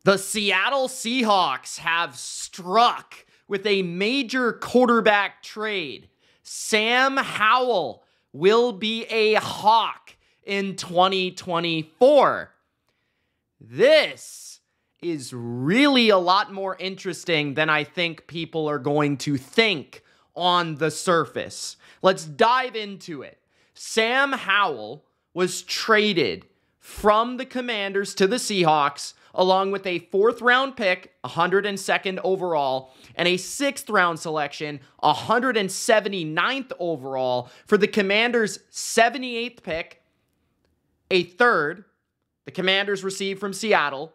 The Seattle Seahawks have struck with a major quarterback trade. Sam Howell will be a Hawk in 2024. This is really a lot more interesting than I think people are going to think on the surface. Let's dive into it. Sam Howell was traded from the Commanders to the Seahawks along with a 4th-round pick, 102nd overall, and a 6th-round selection, 179th overall, for the Commanders' 78th pick, a 3rd, the Commanders received from Seattle,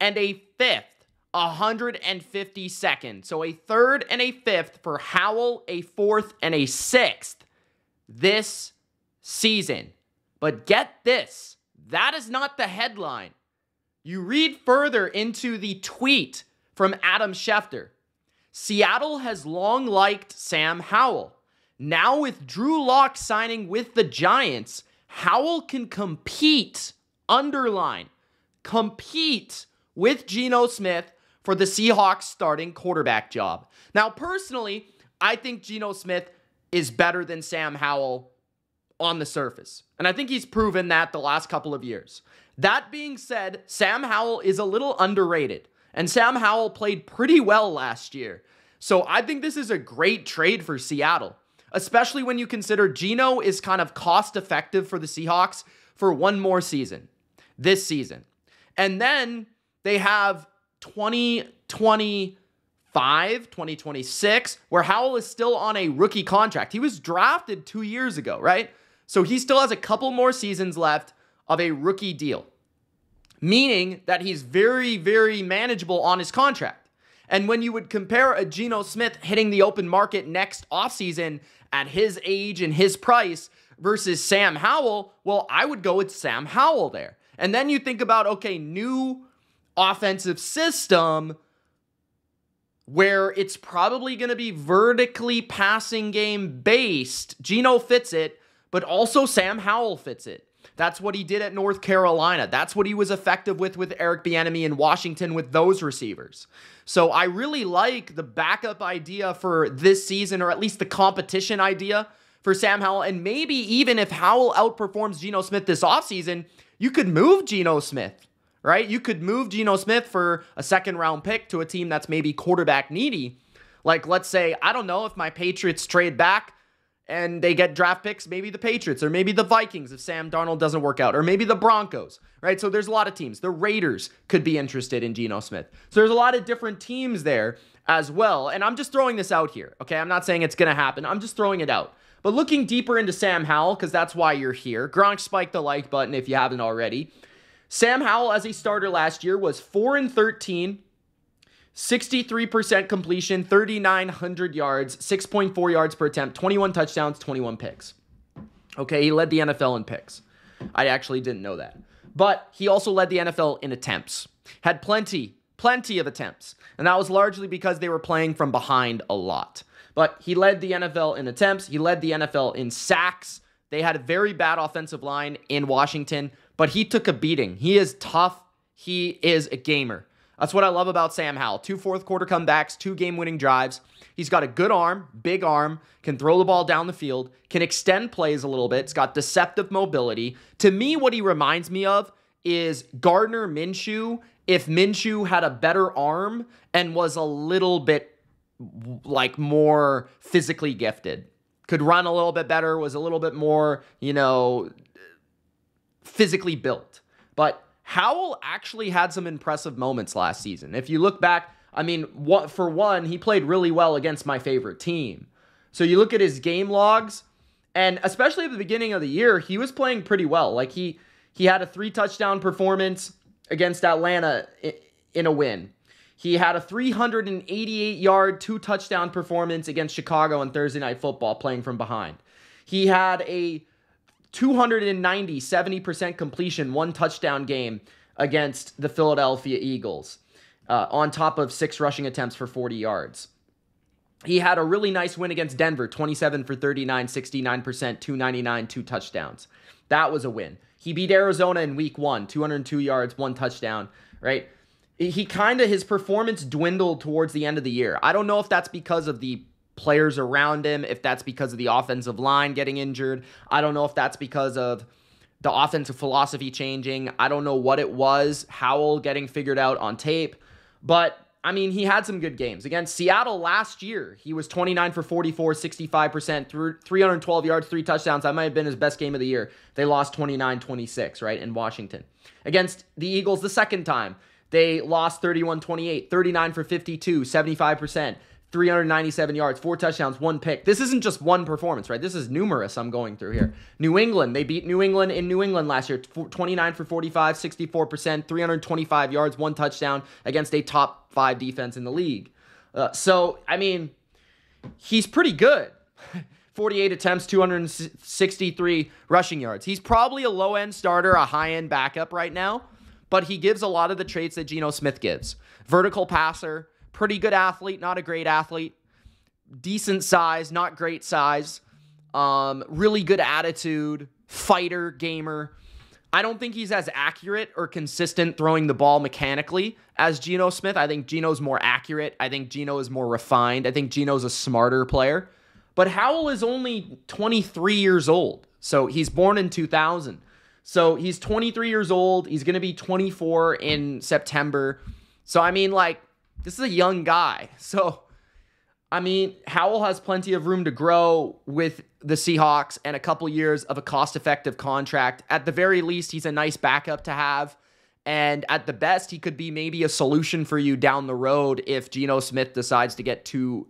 and a 5th, 152nd. So a 3rd and a 5th for Howell, a 4th, and a 6th this season. But get this, that is not the headline. You read further into the tweet from Adam Schefter. Seattle has long liked Sam Howell. Now with Drew Lock signing with the Giants, Howell can compete, underline, compete with Geno Smith for the Seahawks starting quarterback job. Now, personally, I think Geno Smith is better than Sam Howell on the surface. And I think he's proven that the last couple of years. That being said, Sam Howell is a little underrated. And Sam Howell played pretty well last year. So I think this is a great trade for Seattle, especially when you consider Geno is kind of cost effective for the Seahawks for one more season, this season. And then they have 2025, 2026, where Howell is still on a rookie contract. He was drafted 2 years ago, right? So he still has a couple more seasons left of a rookie deal, meaning that he's very, very manageable on his contract. And when you would compare a Geno Smith hitting the open market next offseason at his age and his price versus Sam Howell, well, I would go with Sam Howell there. And then you think about, okay, new offensive system where it's probably going to be vertically passing game based. Geno fits it, but also Sam Howell fits it. That's what he did at North Carolina. That's what he was effective with Eric Bieniemy in Washington with those receivers. So I really like the backup idea for this season, or at least the competition idea for Sam Howell. And maybe even if Howell outperforms Geno Smith this offseason, you could move Geno Smith, right? You could move Geno Smith for a 2nd-round pick to a team that's maybe quarterback needy. Like, let's say, I don't know, if my Patriots trade back and they get draft picks, maybe the Patriots, or maybe the Vikings if Sam Darnold doesn't work out, or maybe the Broncos, right? So there's a lot of teams. The Raiders could be interested in Geno Smith. So there's a lot of different teams there as well. And I'm just throwing this out here, okay? I'm not saying it's going to happen. I'm just throwing it out. But looking deeper into Sam Howell, because that's why you're here, Gronk, spike the like button if you haven't already. Sam Howell, as a starter last year, was 4-13, 63% completion, 3,900 yards, 6.4 yards per attempt, 21 touchdowns, 21 picks. Okay, he led the NFL in picks. I actually didn't know that. But he also led the NFL in attempts. Had plenty of attempts. And that was largely because they were playing from behind a lot. But he led the NFL in attempts. He led the NFL in sacks. They had a very bad offensive line in Washington, but he took a beating. He is tough. He is a gamer. That's what I love about Sam Howell. 2 fourth-quarter comebacks, 2 game-winning drives. He's got a good arm, big arm, can throw the ball down the field, can extend plays a little bit. It's got deceptive mobility. To me, what he reminds me of is Gardner Minshew if Minshew had a better arm and was a little bit like more physically gifted. Could run a little bit better, was a little bit more, physically built. But Howell actually had some impressive moments last season. If you look back, for one, he played really well against my favorite team. So you look at his game logs, and especially at the beginning of the year, he was playing pretty well. Like he had a 3-touchdown performance against Atlanta in a win. He had a 388-yard, 2-touchdown performance against Chicago on Thursday Night Football, playing from behind. He had a 290, 70% completion, 1-touchdown game against the Philadelphia Eagles, on top of 6 rushing attempts for 40 yards. He had a really nice win against Denver, 27 for 39, 69%, 299, 2 touchdowns. That was a win. He beat Arizona in week 1, 202 yards, 1 touchdown, right? his performance dwindled towards the end of the year. I don't know if that's because of the players around him, if that's because of the offensive line getting injured. I don't know if that's because of the offensive philosophy changing. I don't know what it was, Howell getting figured out on tape. But, I mean, he had some good games. Against Seattle last year, he was 29 for 44, 65%, threw 312 yards, 3 touchdowns. That might have been his best game of the year. They lost 29-26, right, in Washington. Against the Eagles the second time, they lost 31-28, 39 for 52, 75%. 397 yards, 4 touchdowns, 1 pick. This isn't just one performance, right? This is numerous I'm going through here. New England, they beat New England in New England last year. 29 for 45, 64%, 325 yards, 1 touchdown against a top 5 defense in the league. So, I mean, he's pretty good. 48 attempts, 263 rushing yards. He's probably a low-end starter, a high-end backup right now, but he gives a lot of the traits that Geno Smith gives. Vertical passer, pretty good athlete, not a great athlete. Decent size, not great size. Really good attitude. Fighter, gamer. I don't think he's as accurate or consistent throwing the ball mechanically as Geno Smith. I think Geno's more accurate. I think Geno is more refined. I think Geno's a smarter player. But Howell is only 23 years old. So he's born in 2000. So he's 23 years old. He's going to be 24 in September. So, I mean, like, this is a young guy. So, I mean, Howell has plenty of room to grow with the Seahawks and a couple years of a cost-effective contract. At the very least, he's a nice backup to have. And at the best, he could be maybe a solution for you down the road if Geno Smith decides to get too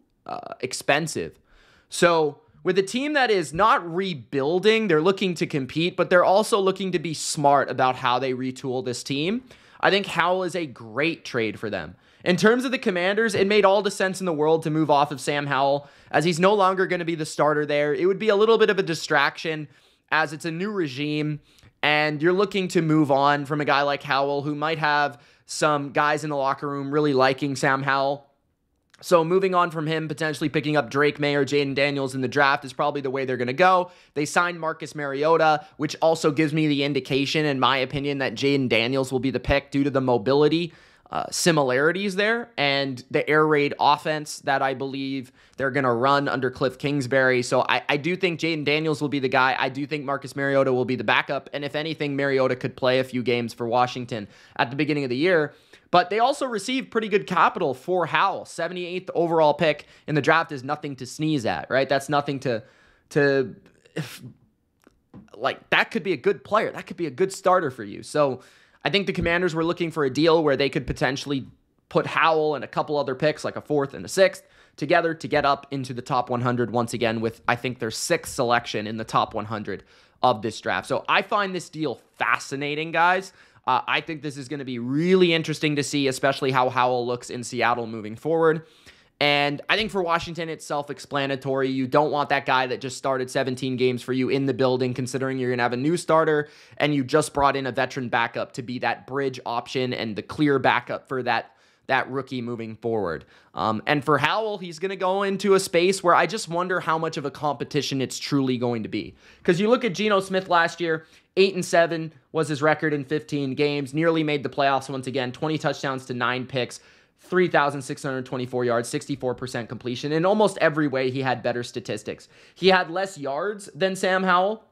expensive. So, with a team that is not rebuilding, they're looking to compete, but they're also looking to be smart about how they retool this team. I think Howell is a great trade for them. In terms of the Commanders, it made all the sense in the world to move off of Sam Howell, as he's no longer going to be the starter there. It would be a little bit of a distraction, as it's a new regime, and you're looking to move on from a guy like Howell, who might have some guys in the locker room really liking Sam Howell. So moving on from him, potentially picking up Drake May or Jaden Daniels in the draft is probably the way they're going to go. They signed Marcus Mariota, which also gives me the indication, in my opinion, that Jaden Daniels will be the pick due to the mobility similarities there and the air raid offense that I believe they're going to run under Cliff Kingsbury. So I do think Jaden Daniels will be the guy. I do think Marcus Mariota will be the backup. And if anything, Mariota could play a few games for Washington at the beginning of the year. But they also received pretty good capital for Howell. 78th overall pick in the draft is nothing to sneeze at, right? That's nothing like, that could be a good player. That could be a good starter for you. So I think the Commanders were looking for a deal where they could potentially put Howell and a couple other picks, like a 4th and a 6th, together to get up into the top 100 once again with, I think, their 6th selection in the top 100 of this draft. So I find this deal fascinating, guys. I think this is going to be really interesting to see, especially how Howell looks in Seattle moving forward. And I think for Washington, it's self-explanatory. You don't want that guy that just started 17 games for you in the building, considering you're going to have a new starter and you just brought in a veteran backup to be that bridge option and the clear backup for that rookie moving forward. And for Howell, he's going to go into a space where I just wonder how much of a competition it's truly going to be. Because you look at Geno Smith last year, 8-7 was his record in 15 games, nearly made the playoffs once again, 20 touchdowns to 9 picks. 3,624 yards, 64% completion. In almost every way, he had better statistics. He had less yards than Sam Howell.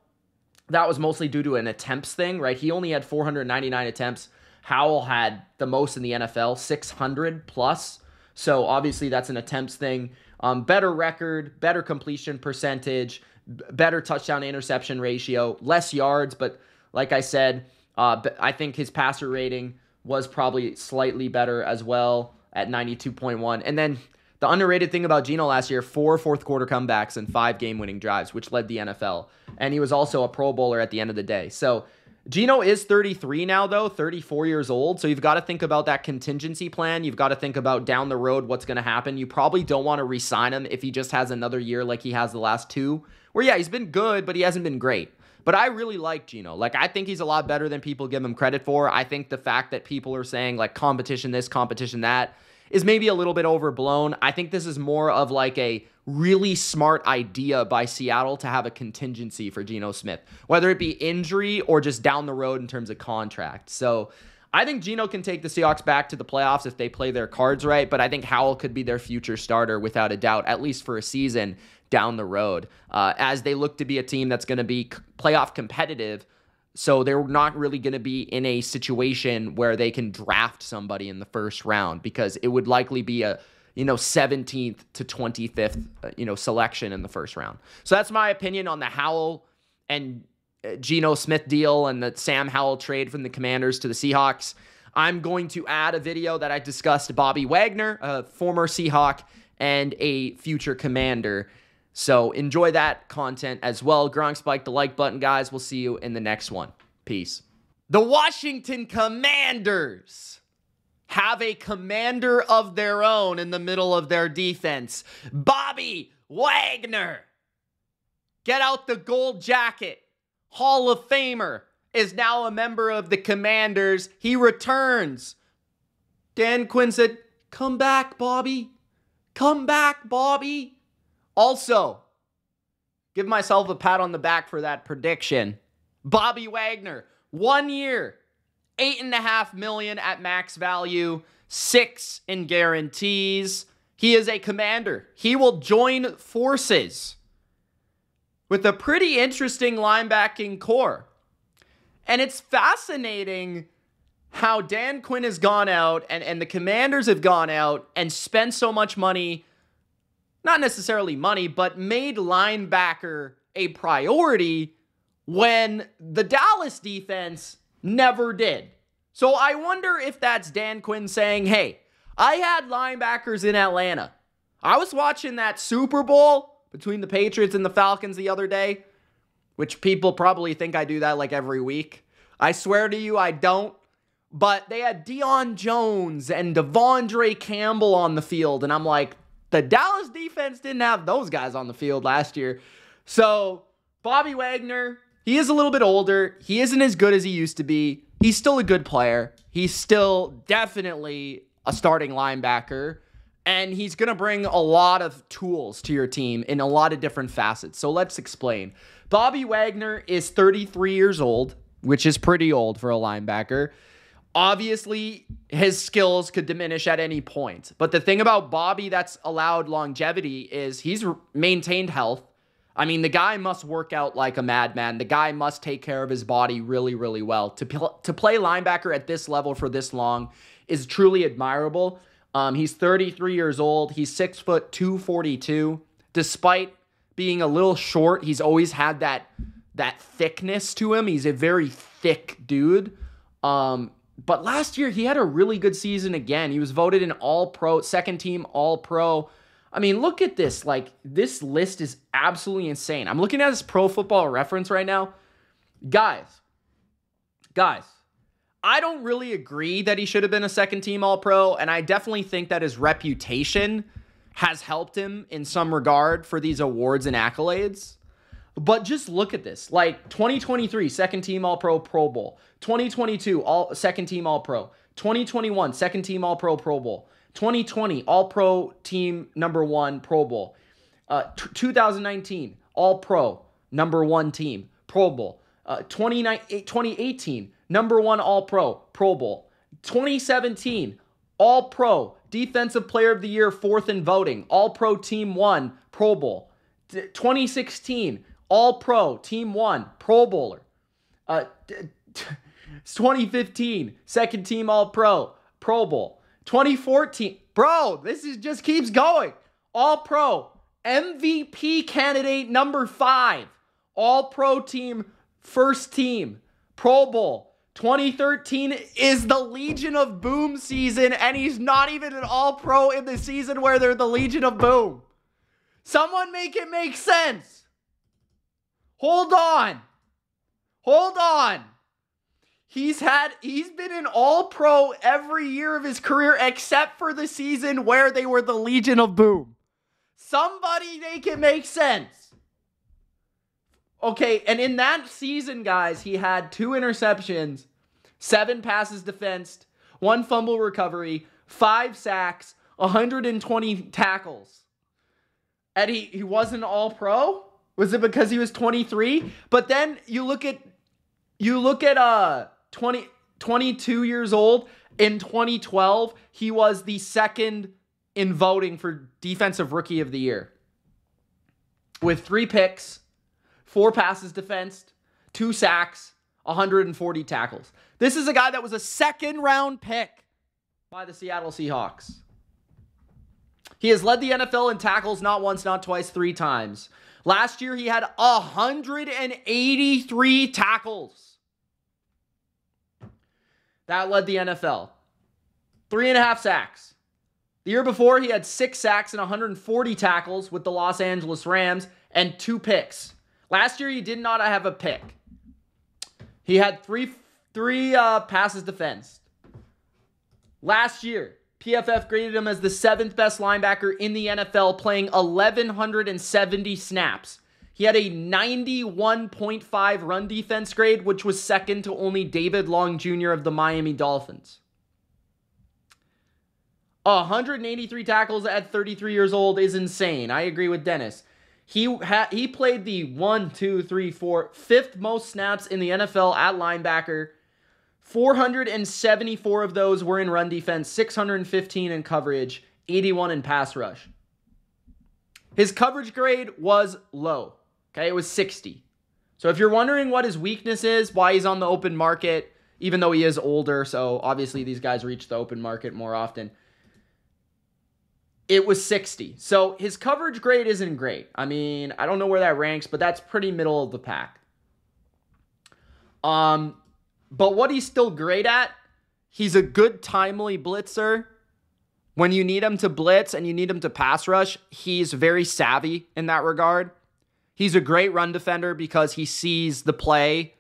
That was mostly due to an attempts thing, right? He only had 499 attempts. Howell had the most in the NFL, 600 plus. So obviously that's an attempts thing. Better record, better completion percentage, better touchdown to interception ratio, less yards. But like I said, I think his passer rating was probably slightly better as well at 92.1. And then the underrated thing about Geno last year, 4 fourth-quarter comebacks and 5 game-winning drives, which led the NFL. And he was also a Pro Bowler at the end of the day. So Geno is 33 now, though, 34 years old. So you've got to think about that contingency plan. You've got to think about down the road what's going to happen. You probably don't want to re-sign him if he just has another year like he has the last 2. Where, yeah, he's been good, but he hasn't been great. But I really like Geno. Like, I think he's a lot better than people give him credit for. I think the fact that people are saying, like, competition this, competition that, is maybe a little bit overblown. I think this is more of, like, a really smart idea by Seattle to have a contingency for Geno Smith, whether it be injury or just down the road in terms of contract. So I think Geno can take the Seahawks back to the playoffs if they play their cards right, but I think Howell could be their future starter without a doubt, at least for a season down the road, as they look to be a team that's going to be playoff competitive. So they're not really going to be in a situation where they can draft somebody in the first round, because it would likely be a 17th to 25th selection in the first round. So that's my opinion on the Howell and Geno Smith deal and the Sam Howell trade from the Commanders to the Seahawks. I'm going to add a video that I discussed Bobby Wagner, a former Seahawk and a future Commander. So enjoy that content as well. Gronk spike the like button, guys. We'll see you in the next one. Peace. The Washington Commanders have a commander of their own in the middle of their defense. Bobby Wagner. Get out the gold jacket. Hall of Famer is now a member of the Commanders. He returns. Dan Quinn said, "Come back, Bobby. Come back, Bobby." Also, give myself a pat on the back for that prediction. Bobby Wagner, 1 year, $8.5 million at max value, 6 in guarantees. He is a Commander. He will join forces with a pretty interesting linebacking core. And it's fascinating how Dan Quinn has gone out and the Commanders have gone out and spent so much money, not necessarily money, but made linebacker a priority when the Dallas defense never did. So I wonder if that's Dan Quinn saying, hey, I had linebackers in Atlanta. I was watching that Super Bowl between the Patriots and the Falcons the other day, which people probably think I do that like every week. I swear to you, I don't. But they had Deion Jones and Devondre Campbell on the field, and I'm like, the Dallas defense didn't have those guys on the field last year. So Bobby Wagner, he is a little bit older. He isn't as good as he used to be. He's still a good player. He's still definitely a starting linebacker. And he's going to bring a lot of tools to your team in a lot of different facets. So let's explain. Bobby Wagner is 33 years old, which is pretty old for a linebacker. Obviously, his skills could diminish at any point. But the thing about Bobby that's allowed longevity is he's maintained health. I mean, the guy must work out like a madman. The guy must take care of his body really, really well. To play linebacker at this level for this long is truly admirable. He's 33 years old. He's 6 foot 242. Despite being a little short, he's always had that thickness to him. He's a very thick dude. But last year, he had a really good season again. He was voted an All-Pro, second team All-Pro. I mean, look at this. Like, this list is absolutely insane. I'm looking at his Pro Football Reference right now. Guys, I don't really agree that he should have been a second team All-Pro, and I definitely think that his reputation has helped him in some regard for these awards and accolades. But just look at this. Like, 2023, second team All-Pro, Pro Bowl. 2022, second team All-Pro. 2021, second team All-Pro, Pro Bowl. 2020, All-Pro team number 1, Pro Bowl. 2019, All-Pro, number 1 team, Pro Bowl. 2018, number 1 All-Pro, Pro Bowl. 2017, All-Pro, Defensive Player of the Year, 4th in voting. All-Pro Team 1, Pro Bowl. 2016, All-Pro, Team 1, Pro Bowler. 2015, second team All-Pro, Pro Bowl. 2014, bro, just keeps going. All-Pro, MVP candidate number 5. All-Pro team, first team, Pro Bowl. 2013 is the Legion of Boom season, and he's not even an All-Pro in the season where they're the Legion of Boom. Someone make it make sense. Hold on. He's been an All-Pro every year of his career except for the season where they were the Legion of Boom. Somebody make it make sense. Okay, and in that season, guys, he had 2 interceptions, 7 passes defensed, 1 fumble recovery, 5 sacks, 120 tackles. And he wasn't All-Pro? Was it because he was 23? But then you look at 22 years old. In 2012, he was the second in voting for Defensive Rookie of the Year. With 3 picks, 4 passes defensed, 2 sacks, 140 tackles. This is a guy that was a second-round pick by the Seattle Seahawks. He has led the NFL in tackles not once, not twice, 3 times. Last year, he had 183 tackles. That led the NFL. 3.5 sacks. The year before, he had 6 sacks and 140 tackles with the Los Angeles Rams and 2 picks. Last year, he did not have a pick. He had three passes defensed. Last year, PFF graded him as the 7th best linebacker in the NFL, playing 1,170 snaps. He had a 91.5 run defense grade, which was second to only David Long Jr. of the Miami Dolphins. 183 tackles at 33 years old is insane. I agree with Dennis. He played the 5th most snaps in the NFL at linebacker. 474 of those were in run defense, 615 in coverage, 81 in pass rush. His coverage grade was low. Okay, it was 60. So if you're wondering what his weakness is, why he's on the open market, even though he is older, so obviously these guys reach the open market more often, it was 60. So his coverage grade isn't great. I mean, I don't know where that ranks, but that's pretty middle of the pack. But what he's still great at, he's a good timely blitzer. When you need him to blitz and you need him to pass rush, he's very savvy in that regard. He's a great run defender because he sees the play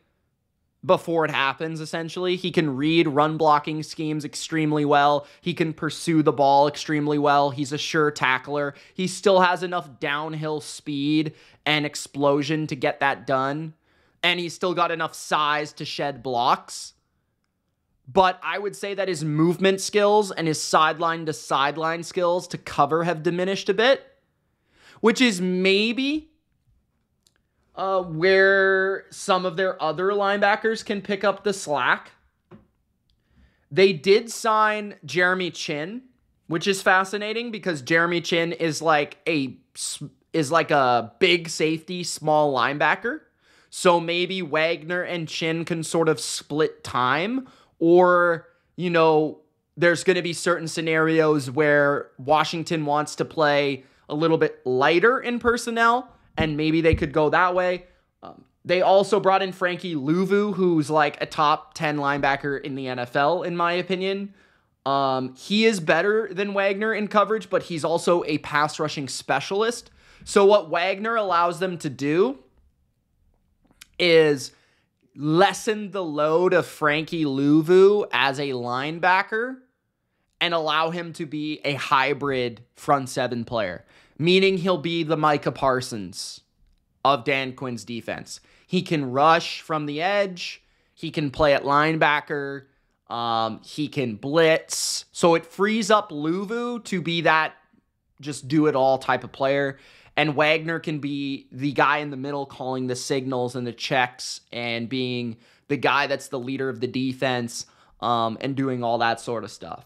before it happens, essentially. He can read run blocking schemes extremely well. He can pursue the ball extremely well. He's a sure tackler. He still has enough downhill speed and explosion to get that done. And he's still got enough size to shed blocks. But I would say that his movement skills and his sideline-to-sideline skills to cover have diminished a bit, which is maybe where some of their other linebackers can pick up the slack. They did sign Jeremy Chin, which is fascinating because Jeremy Chin is like a big safety, small linebacker. So maybe Wagner and Chin can sort of split time, or, you know, there's going to be certain scenarios where Washington wants to play a little bit lighter in personnel, and maybe they could go that way. They also brought in Frankie Louvu, who's like a top 10 linebacker in the NFL, in my opinion. He is better than Wagner in coverage, but he's also a pass rushing specialist. So what Wagner allows them to do is lessen the load of Frankie Louvu as a linebacker and allow him to be a hybrid front 7 player, meaning he'll be the Micah Parsons of Dan Quinn's defense. He can rush from the edge. He can play at linebacker. He can blitz. So it frees up Louvu to be that just do-it-all type of player. And Wagner can be the guy in the middle calling the signals and the checks and being the guy that's the leader of the defense and doing all that sort of stuff.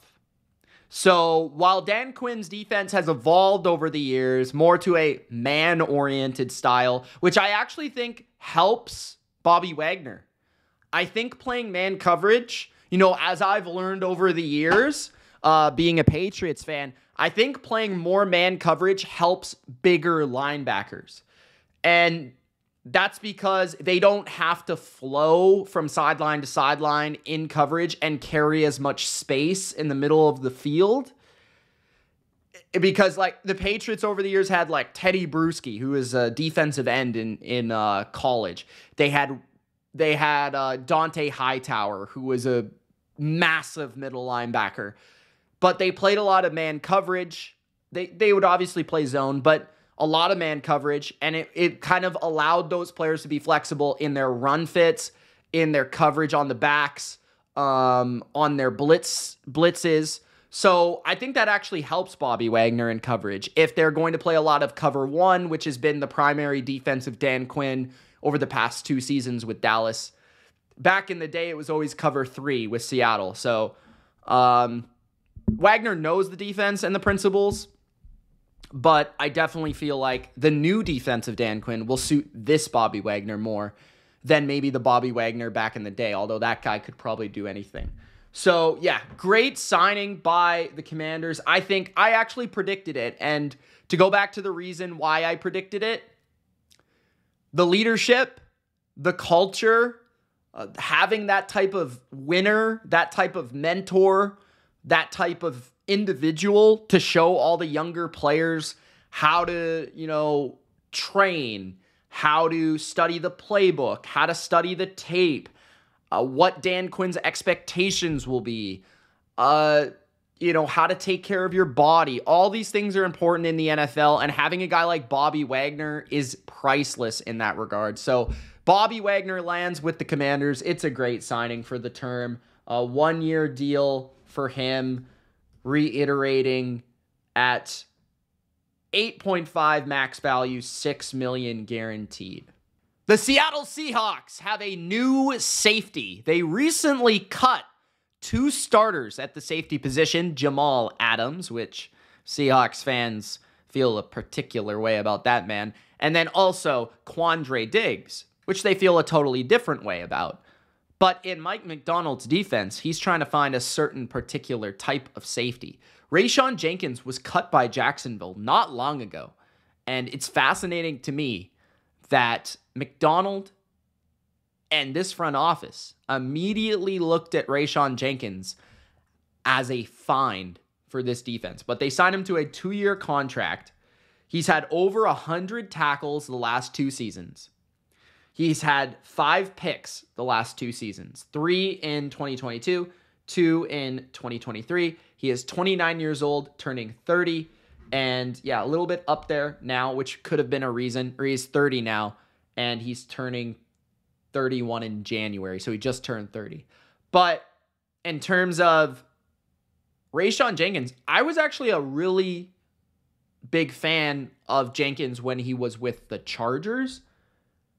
So while Dan Quinn's defense has evolved over the years more to a man-oriented style, which I actually think helps Bobby Wagner. I think playing man coverage, you know, as I've learned over the years, being a Patriots fan, I think playing more man coverage helps bigger linebackers. And that's because they don't have to flow from sideline to sideline in coverage and carry as much space in the middle of the field. Because, like, the Patriots over the years had, like, Teddy Bruschi, who is a defensive end in college. They had Dante Hightower, who was a massive middle linebacker. But they played a lot of man coverage. They would obviously play zone, but a lot of man coverage, and it kind of allowed those players to be flexible in their run fits, in their coverage on the backs, on their blitzes. So I think that actually helps Bobby Wagner in coverage. If they're going to play a lot of cover one, which has been the primary defense of Dan Quinn over the past 2 seasons with Dallas, back in the day, it was always cover 3 with Seattle. So Wagner knows the defense and the principles, but I definitely feel like the new defense of Dan Quinn will suit this Bobby Wagner more than maybe the Bobby Wagner back in the day, although that guy could probably do anything. So, yeah, great signing by the Commanders. I think I actually predicted it. And to go back to the reason why I predicted it, the leadership, the culture, having that type of winner, that type of mentor, that type of individual to show all the younger players how to, train, how to study the playbook, how to study the tape, what Dan Quinn's expectations will be, how to take care of your body. All these things are important in the NFL, and having a guy like Bobby Wagner is priceless in that regard. So Bobby Wagner lands with the Commanders. It's a great signing for the term. A 1-year deal for him, reiterating at 8.5 max value, $6 million guaranteed. The Seattle Seahawks have a new safety. They recently cut 2 starters at the safety position, Jamal Adams, which Seahawks fans feel a particular way about that man, and then also Quandre Diggs, which they feel a totally different way about. But in Mike MacDonald's defense, he's trying to find a certain particular type of safety. Rayshawn Jenkins was cut by Jacksonville not long ago, and it's fascinating to me that MacDonald and this front office immediately looked at Rayshawn Jenkins as a find for this defense. But they signed him to a 2-year contract. He's had over 100 tackles the last 2 seasons. He's had 5 picks the last 2 seasons, 3 in 2022, 2 in 2023. He is 29 years old, turning 30. And yeah, a little bit up there now, which could have been a reason. Or he's 30 now, and he's turning 31 in January. So he just turned 30. But in terms of Rayshawn Jenkins, I was actually a really big fan of Jenkins when he was with the Chargers.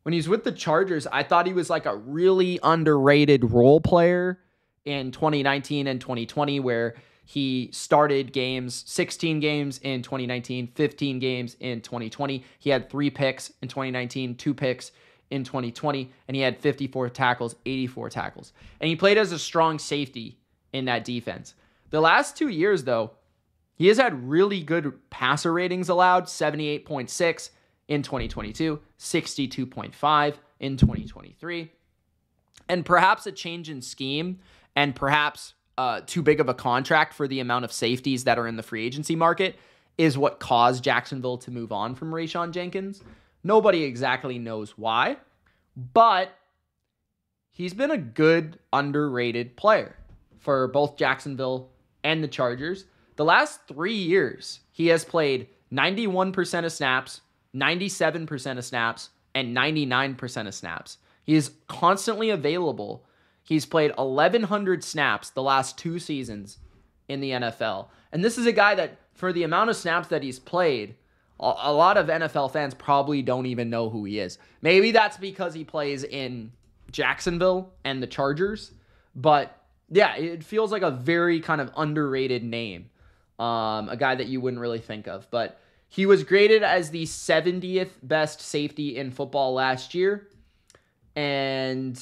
When he was with the Chargers, I thought he was like a really underrated role player in 2019 and 2020, where he started games, 16 games in 2019, 15 games in 2020. He had 3 picks in 2019, 2 picks in 2020, and he had 54 tackles, 84 tackles. And he played as a strong safety in that defense. The last 2 years, though, he has had really good passer ratings allowed, 78.6 in 2022, 62.5 in 2023. And perhaps a change in scheme and perhaps too big of a contract for the amount of safeties that are in the free agency market is what caused Jacksonville to move on from Rayshawn Jenkins. Nobody exactly knows why, but he's been a good, underrated player for both Jacksonville and the Chargers. The last 3 years, he has played 91% of snaps, 97% of snaps, and 99% of snaps. He is constantly available. He's played 1,100 snaps the last 2 seasons in the NFL. And this is a guy that, for the amount of snaps that he's played, a lot of NFL fans probably don't even know who he is. Maybe that's because he plays in Jacksonville and the Chargers. But yeah, it feels like a very kind of underrated name. A guy that you wouldn't really think of. But he was graded as the 70th best safety in football last year. And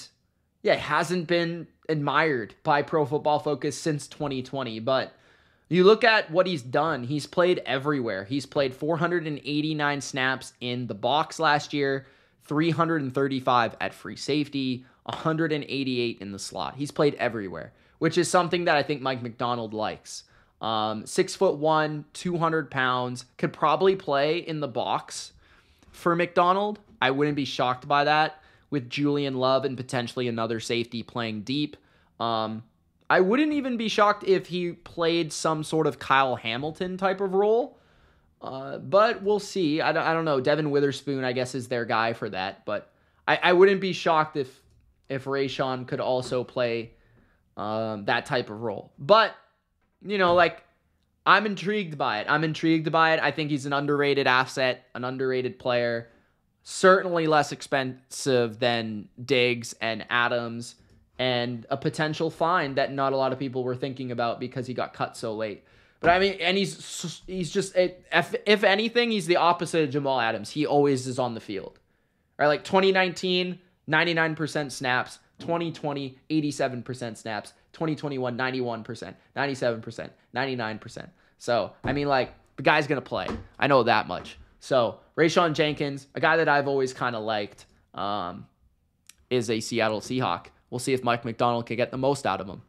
yeah, hasn't been admired by Pro Football Focus since 2020. But you look at what he's done. He's played everywhere. He's played 489 snaps in the box last year, 335 at free safety, 188 in the slot. He's played everywhere, which is something that I think Mike MacDonald likes. 6'1", 200 pounds, could probably play in the box for MacDonald. I wouldn't be shocked by that with Julian Love and potentially another safety playing deep. I wouldn't even be shocked if he played some sort of Kyle Hamilton type of role. But we'll see. I don't know. Devin Witherspoon, I guess, is their guy for that. But I wouldn't be shocked if Rayshawn could also play that type of role. But I'm intrigued by it. I think he's an underrated asset, an underrated player. Certainly less expensive than Diggs and Adams and a potential find that not a lot of people were thinking about because he got cut so late. But I mean, and he's just, if anything, he's the opposite of Jamal Adams. He always is on the field. All right, like 2019, 99% snaps. 2020, 87% snaps. 2021, 91%, 97%, 99%. So, I mean, like, the guy's going to play. I know that much. So, Rayshawn Jenkins, a guy that I've always kind of liked, is a Seattle Seahawk. We'll see if Mike MacDonald can get the most out of him.